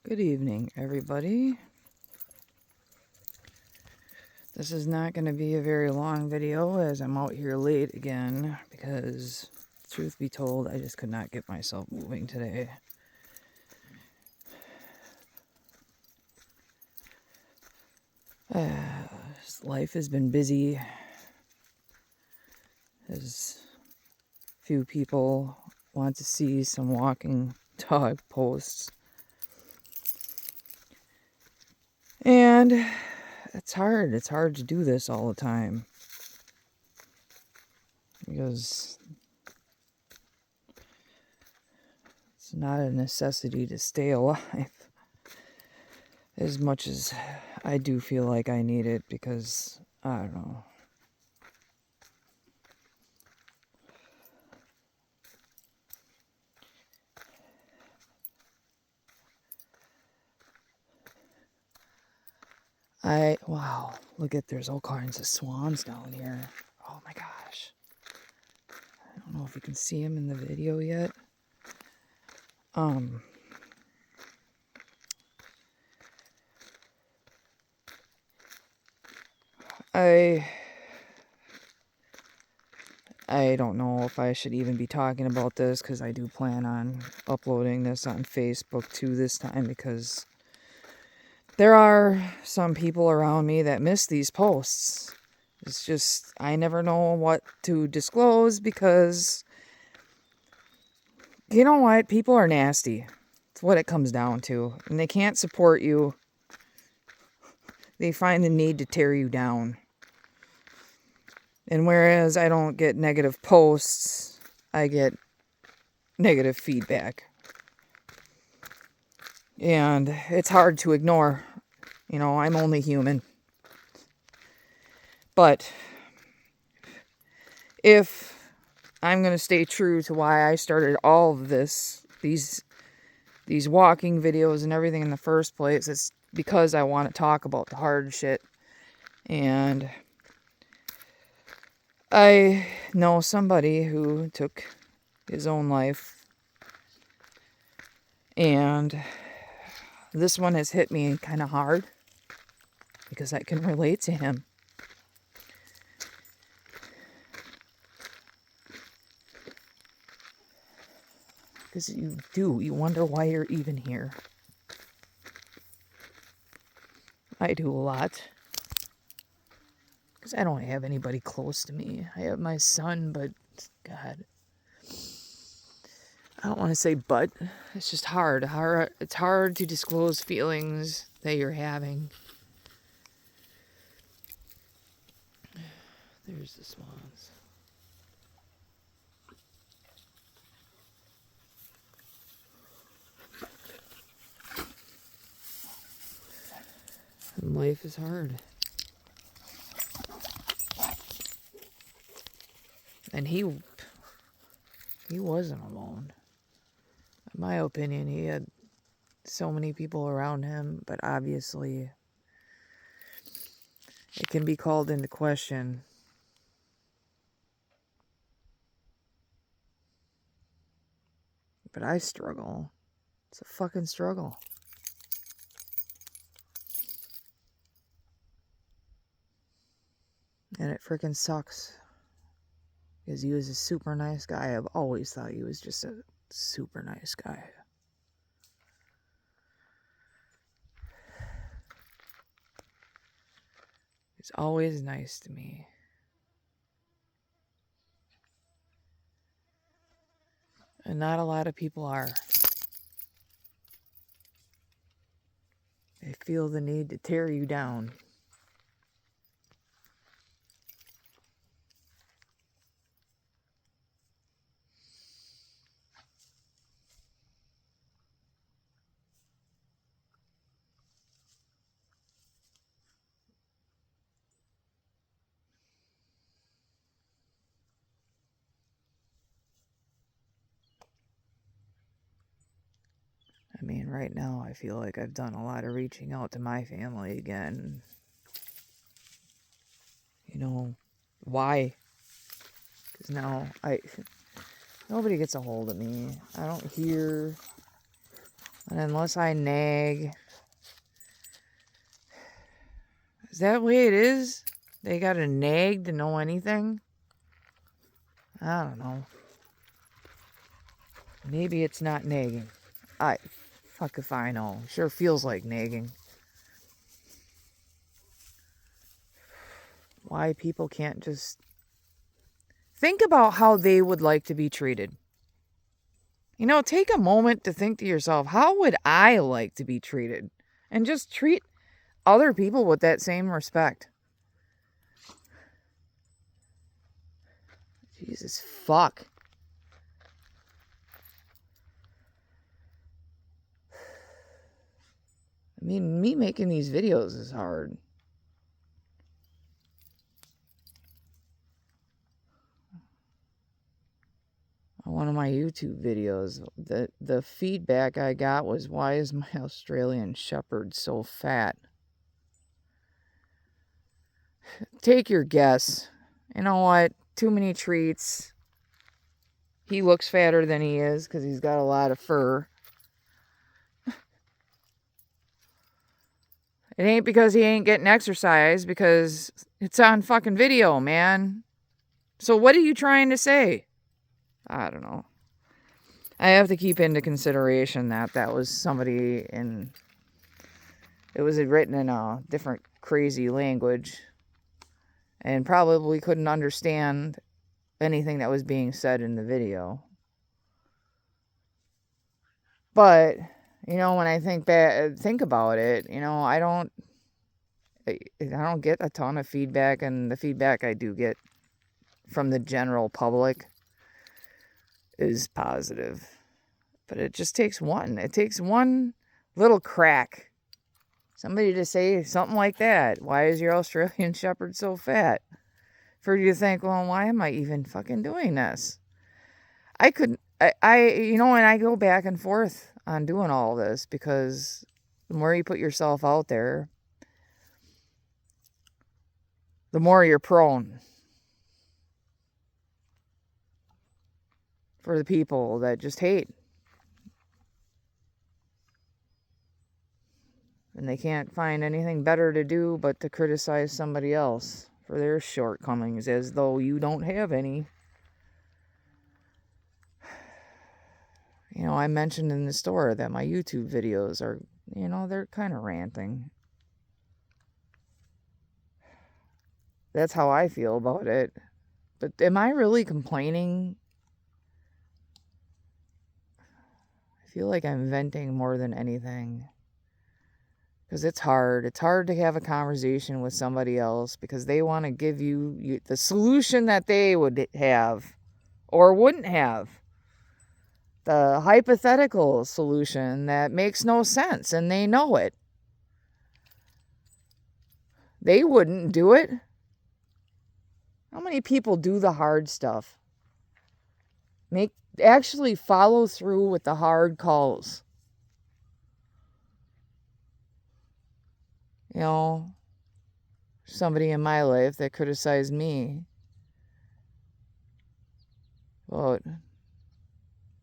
Good evening, everybody. This is not going to be a very long video as I'm out here late again because, truth be told, I just could not get myself moving today. Life has been busy as few people want to see some walking dog posts. And it's hard to do this all the time because it's not a necessity to stay alive as much as I do feel like I need it because, I don't know. Wow, look at, there's all kinds of swans down here. Oh my gosh. I don't know if you can see them in the video yet. I don't know if I should even be talking about this because I do plan on uploading this on Facebook too this time because there are some people around me that miss these posts. It's just, I never know what to disclose because, you know what? People are nasty. It's what it comes down to. And they can't support you. They find the need to tear you down. And whereas I don't get negative posts, I get negative feedback. And it's hard to ignore. You know, I'm only human. But if I'm going to stay true to why I started all of this, these walking videos and everything in the first place, it's because I want to talk about the hard shit. And I know somebody who took his own life, and this one has hit me kind of hard because I can relate to him. Because you wonder why you're even here. I do a lot. Because I don't have anybody close to me. I have my son, but God. I don't want to say but. It's just hard. It's hard to disclose feelings that you're having. There's the swans. And life is hard. And he wasn't alone. In my opinion, he had so many people around him, but obviously it can be called into question. But I struggle. It's a fucking struggle. And it freaking sucks. Because he was a super nice guy. I've always thought he was just a super nice guy. He's always nice to me. And not a lot of people are. They feel the need to tear you down. I mean, right now I feel like I've done a lot of reaching out to my family again. You know, why? Because now nobody gets a hold of me. I don't hear And unless I nag... Is that the way it is? They gotta nag to know anything? I don't know. Maybe it's not nagging. Fuck if I know. Sure feels like nagging. Why people can't just... Think about how they would like to be treated. You know, take a moment to think to yourself, how would I like to be treated? And just treat other people with that same respect. Jesus fuck. I mean, me making these videos is hard. One of my YouTube videos, the feedback I got was, why is my Australian Shepherd so fat? Take your guess. You know what? Too many treats. He looks fatter than he is because he's got a lot of fur. It ain't because he ain't getting exercise, because it's on fucking video, man. So what are you trying to say? I don't know. I have to keep into consideration that was somebody in... It was written in a different crazy language. And probably couldn't understand anything that was being said in the video. But, you know, when I think about it, you know, I don't get a ton of feedback, and the feedback I do get from the general public is positive. But it just takes one. It takes one little crack. Somebody to say something like that. Why is your Australian Shepherd so fat? For you to think, well, why am I even fucking doing this? You know, and I go back and forth on doing all this, because the more you put yourself out there, the more you're prone for the people that just hate. And they can't find anything better to do but to criticize somebody else for their shortcomings, as though you don't have any. You know, I mentioned in the store that my YouTube videos are, you know, they're kind of ranting. That's how I feel about it. But am I really complaining? I feel like I'm venting more than anything. Because it's hard. It's hard to have a conversation with somebody else because they want to give you the solution that they would have or wouldn't have. The hypothetical solution that makes no sense, and they know it. They wouldn't do it. How many people do the hard stuff? Actually follow through with the hard calls. You know, somebody in my life that criticized me about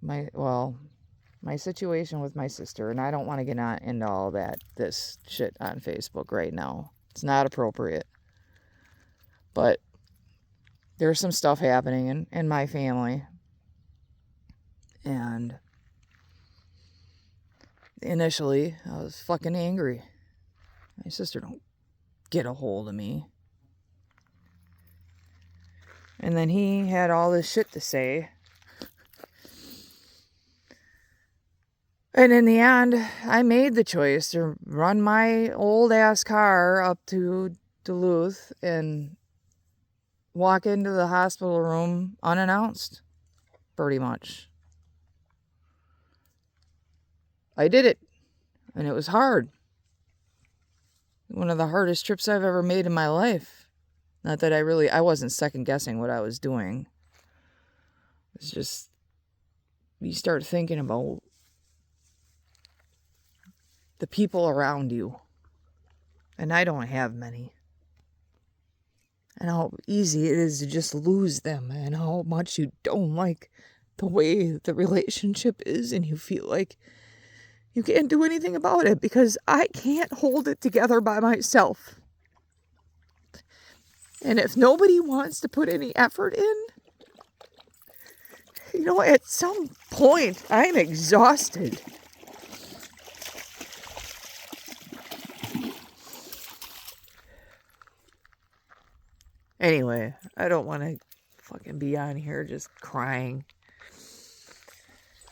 my situation with my sister, and I don't want to get into all this shit on Facebook right now. It's not appropriate. But there's some stuff happening in my family. And initially, I was fucking angry. My sister don't get a hold of me. And then he had all this shit to say. And in the end, I made the choice to run my old ass car up to Duluth and walk into the hospital room unannounced, pretty much. I did it, and it was hard. One of the hardest trips I've ever made in my life. Not that I wasn't second guessing what I was doing. It's just, you start thinking about the people around you. And I don't have many. And how easy it is to just lose them, and how much you don't like the way the relationship is, and you feel like You can't do anything about it because I can't hold it together by myself. And if nobody wants to put any effort in, you know, at some point, I'm exhausted. Anyway, I don't want to fucking be on here just crying.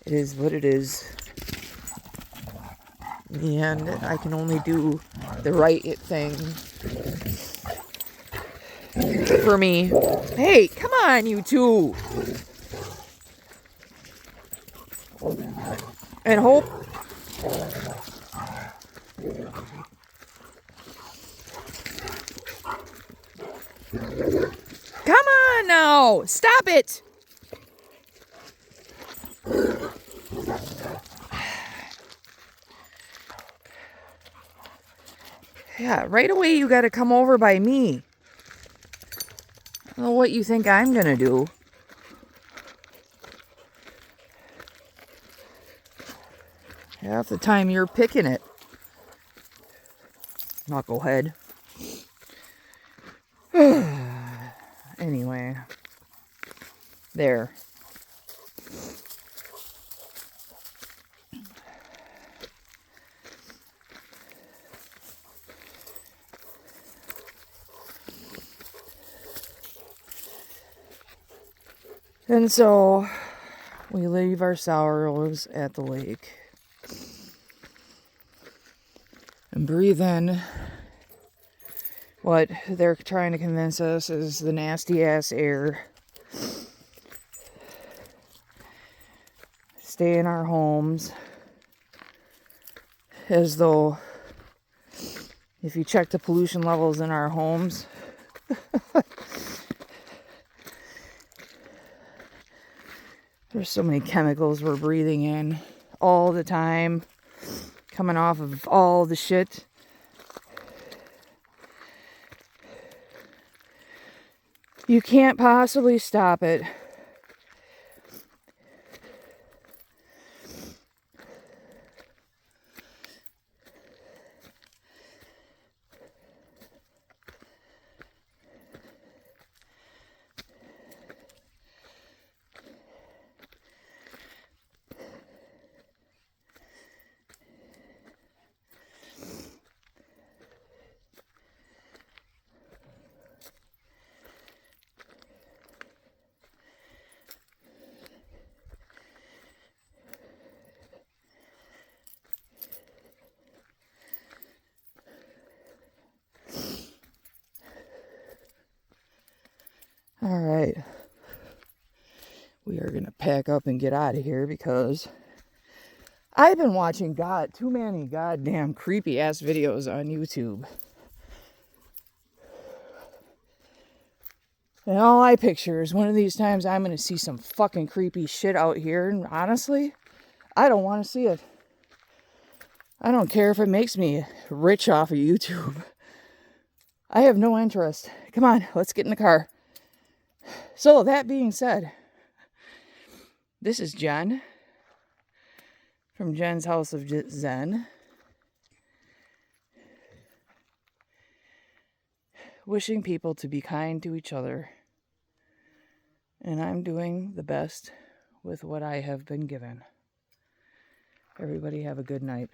It is what it is. In the end, I can only do the right thing for me. Hey, come on, you two. And hope. Come on now. Stop it. Yeah, right away you got to come over by me. I don't know what you think I'm going to do. Half the time you're picking it. Knucklehead. Anyway. There. And so we leave our sours at the lake and breathe in what they're trying to convince us is the nasty ass air. Stay in our homes as though if you check the pollution levels in our homes, there's so many chemicals we're breathing in all the time, coming off of all the shit. You can't possibly stop it. All right, we are going to pack up and get out of here because I've been watching too many goddamn creepy ass videos on YouTube. And all I picture is one of these times I'm going to see some fucking creepy shit out here. And honestly, I don't want to see it. I don't care if it makes me rich off of YouTube. I have no interest. Come on, let's get in the car. So, that being said, this is Jen from Jen's House of Zen. Wishing people to be kind to each other. And I'm doing the best with what I have been given. Everybody have a good night.